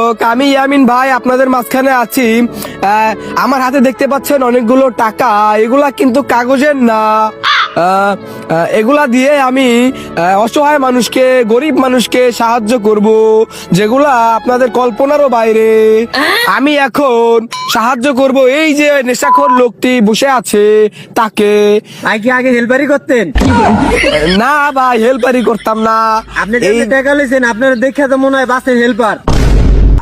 দর্শক, আমি ইয়ামিন ভাই আপনাদের মাঝখানে আছি। আমার হাতে দেখতে পাচ্ছেন অনেকগুলো টাকা, এগুলা কিন্তু কাগজের না। এগুলা দিয়ে আমি অসহায় মানুষকে, গরিব মানুষকে সাহায্য করব, যেগুলা আপনাদের কল্পনারও বাইরে। আমি এখন সাহায্য করব এই যে নেশাখোর লোকটি বসে আছে তাকে। আগে হেল্পারি করতেন? না ভাই, হেল্পারি করতাম না। আপনি যে টাকা লইছেন আপনার দেখে তো মনে হয় বাসের হেল্পার।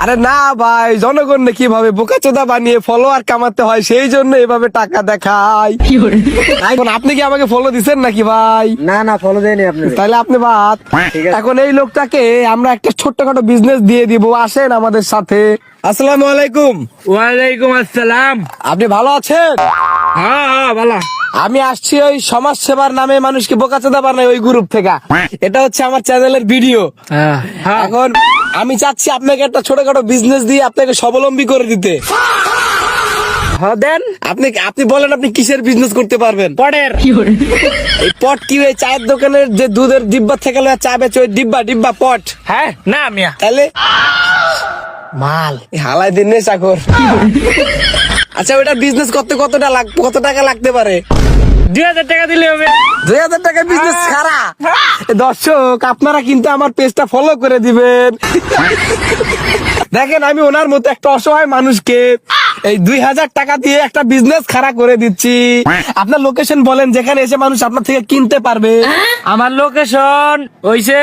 আরে না ভাই, জনগণ কিভাবে বোকাচোদা বানিয়ে ফলোয়ার কামাতে হয় সেই জন্য এভাবে টাকা দেখায়। এখন আপনি কি আমাকে ফলো দিচ্ছেন নাকি ভাই? না ফলো দেয়নি আপনি। তাহলে আপনি বাদ। ঠিক আছে। এখন এই লোকটাকে আমরা একটা ছোট্টখাটো বিজনেস দিয়ে দিব, আসেন আমাদের সাথে। আসসালামু আলাইকুম। ওয়ালাইকুম আসসালাম। আপনি ভালো আছেন? হ্যাঁ ভালো। আমি আসছি ওই সমাজ সেবার নামে মানুষকে বোকাচোদা বানাই ওই গ্রুপ থেকে। এটা হচ্ছে আমার চ্যানেলের ভিডিও। এখন আমি চাচ্ছি আপনাকে একটা ছোটখাটো বিজনেস দিয়ে আপনাকে স্বাবলম্বী করে দিতে। দেন আপনি বলেন আপনি কিসের বিজনেস করতে পারবেন? পটের। এই পট কি ওই চায়ের দোকানের যে দুধের ডিব্বা থেকে লয়ে চা বেচে ওই ডিব্বা পট? হ্যাঁ না মিয়া তাহলে মাল হালাই দিন নে চাকর। আচ্ছা, ওইটা বিজনেস করতে কত টাকা লাগতে পারে? 2000 টাকা দিলে হবে। 2000 টাকা বিজনেস খারা? দর্শক, আপনারা কিন্তু আমার পেজটা ফলো করে দিবেন। দেখেন, আমি ওনার মতো একটা অসহায় মানুষকে এই 2000 টাকা দিয়ে একটা বিজনেস খাড়া করে দিচ্ছি। আপনার লোকেশন বলেন যেখানে এসে মানুষ আপনার থেকে কিনতে পারবে। আমার লোকেশন হইছে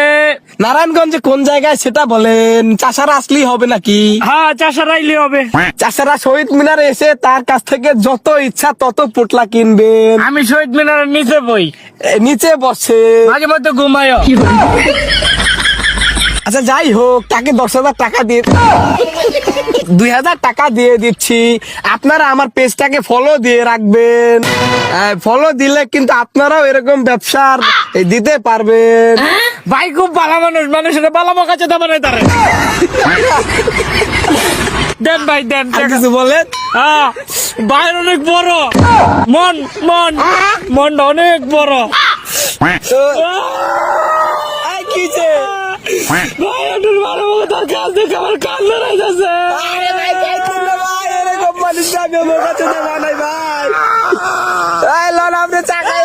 নারায়ণগঞ্জে কোন জায়গায় সেটা বলেন। চাষারা আসলেই হবে নাকি? হ্যাঁ চাষারাইলে হবে। চাষারা শহীদ মিনারে এসে তার কাছ থেকে যত ইচ্ছা তত পোটলা কিনবেন। আমি শহীদ মিনারের নিচে বই, নিচে বসে মাঝে মধ্যে ঘুমায়ও। আচ্ছা যাই হোক, তাকে 10,000 টাকা দিয়ে 2000 টাকা দিয়ে দিচ্ছি। আপনারা আমার পেজটাকে ফলো দিয়ে রাখবেন। ফলো দিলে কিন্তু আপনারাও এরকম ব্যবসার দিতে পারবেন। ভাই খুব ভালো মানুষ, মানুষের ভালো মকাচ্ছে তো বানাই তারে। দেন ভাই দেন। আর কিছু বলেন? হ্যাঁ ভাই অনেক বড় মনটা অনেক বড়। তো কি যে ভাই অনেক ভালো তার কাজ দেখে আমার কান লড়াই যাচ্ছে। এরকম মানুষ আমি বোকাচোদা বানাই ভাই। লন আপনি চা খাই।